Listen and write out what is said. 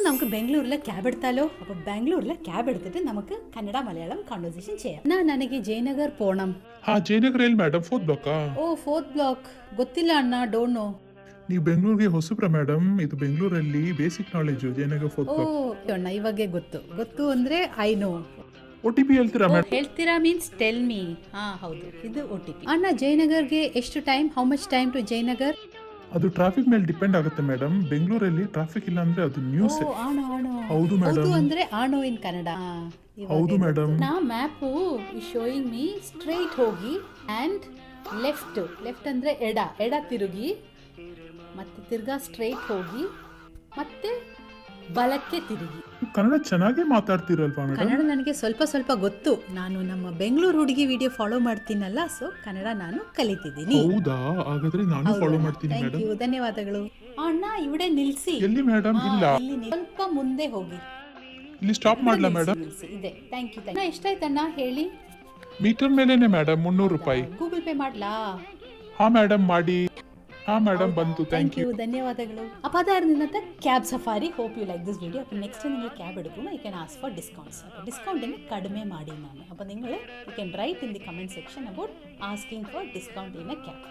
നമുക്ക് ബാംഗ്ലൂരിലെ ക്യാബ് എടുത്താലോ? അപ്പൊ ബാംഗ്ലൂരിലെ ക്യാബ് എടുത്തിട്ട് നമുക്ക് കന്നഡ മലയാളം കോൺവെർസേഷൻ ചെയ്യാം. ನನಗೆ ಜಯನಗರ್ പോണം. ಜಯನಗರ ಎಲ್ಲಿ ಮೇಡಮ್? ಫೋರ್ತ್ ಬ್ಲಾಕಾ? ಓ, ಫೋರ್ತ್ ಬ್ಲಾಕ್ ಗೊತ್ತಿಲ್ಲ ಅಣ್ಣ, ಡೋಂಟ್ ನೋ. ನೀವು ಬೆಂಗಳೂರಿಗೆ ಹೊಸಬ್ರ ಮೇಡಮ್? ಇದು ಬೆಂಗಳೂರಲ್ಲಿ basic knowledge. Jayanagar fourth O block. ಅಣ್ಣ, ಇವಾಗೆ ಗೊತ್ತು ಅಂದ್ರೆ ಐ ನೋ. OTP ಹೇಳ್ತೀರಾ ಮೇಡಮ್? ಹೇಳ್ತೀರಾ ಮೀನ್ಸ್ ಟೆಲ್ ಮೀ. ಹೌದು, ಇದು OTP. ಅಣ್ಣ, ಜಯನಗರ್ಗೆ ಎಷ್ಟು time? How much time to Jayanagar? ಅದು ಟ್ರಾಫಿಕ್ ಮೇಲೆ ಡಿಪೆಂಡ್ ಆಗುತ್ತೆ ಮೇಡಮ್. ಬೆಂಗಳೂರಲ್ಲಿ ಟ್ರಾಫಿಕ್ ಇಲ್ಲ ಅಂದ್ರೆ ಅದು ನ್ಯೂಸ್. ಆಣೋ. ಹೌದು ಮೇಡಮ್. ಅಂದ್ರೆ ಆಣೋ ಇನ್ ಕನ್ನಡ. ಹೌದು ಮೇಡಮ್. ನಾ ಮ್ಯಾಪು ಶೋಯಿಂಗ್ ಮೀ ಸ್ಟ್ರೈಟ್ ಹೋಗಿ ಅಂಡ್ ಲೆಫ್ಟ್ ಅಂದ್ರೆ ಎಡ ತಿರುಗಿ, ಮತ್ತೆ ತಿರ್ಗಾ ಸ್ಟ್ರೈಟ್ ಹೋಗಿ, ಮತ್ತೆ ಬಲಕ್ಕೆ ತಿರುಗಿ. ಕನ್ನಡ ಚೆನ್ನಾಗಿ ಮಾತಾಡ್ತಿರಲ್ವಾ ಮೇಡಮ್? ಕನ್ನಡ ನನಗೆ ಸ್ವಲ್ಪ ಗೊತ್ತು. ನಾನು ನಮ್ಮ ಬೆಂಗಳೂರು ಹುಡುಗಿ ವಿಡಿಯೋ ಫಾಲೋ ಮಾಡ್ತೀನಲ್ಲ, ಸೊ ಕನ್ನಡ ನಾನು ಕಲಿತಿದ್ದೀನಿ. ಹೌದಾ? ಹಾಗಾದ್ರೆ ನಾನು ಫಾಲೋ ಮಾಡ್ತೀನಿ ಥ್ಯಾಂಕ್ ಮೇಡಮ್. ಯು, ಧನ್ಯವಾದಗಳು. ಅಣ್ಣ, ಇವಡೆ ನಿಲ್ಸಿ. ಎಲ್ಲಿ ಮೇಡಮ್? ಇಲ್ಲ, ಸ್ವಲ್ಪ ಮುಂದೆ ಹೋಗಿ. ಇಲ್ಲಿ ಸ್ಟಾಪ್ ಮಾಡ್ಲಾ ಮೇಡಮ್? ಇದೆ. Thank you. ಎಷ್ಟಾಯ್ತಣ್ಣ ಹೇಳಿ? ಮೀಟರ್ ಮೇಲೇನೆ ಮೇಡಮ್, 300 ರೂಪಾಯಿ. ಗೂಗಲ್ ಪೇ ಮಾಡ್ಲಾ? ಹಾ ಮೇಡಮ್, ಮಾಡಿ. ಹಾ ಮೇಡಮ್, ಬಂತು. Thank you. ಧನ್ಯವಾದಗಳು. അപ്പോൾ അതായിരുന്നു ഇന്നത്തെ cab safari. Hope you like this video. അപ്പോൾ നെക്സ്റ്റ് നിങ്ങൾ ക്യാബ് എടുക്കുമ്പോൾ you can ask for discounts. അപ്പോൾ ഡിസ്കൗണ്ടിന് കಡಿಮೆ ಮಾಡಿ ನಾನು. അപ്പോൾ നിങ്ങൾ you can write in the comment section about asking for discount in a cab.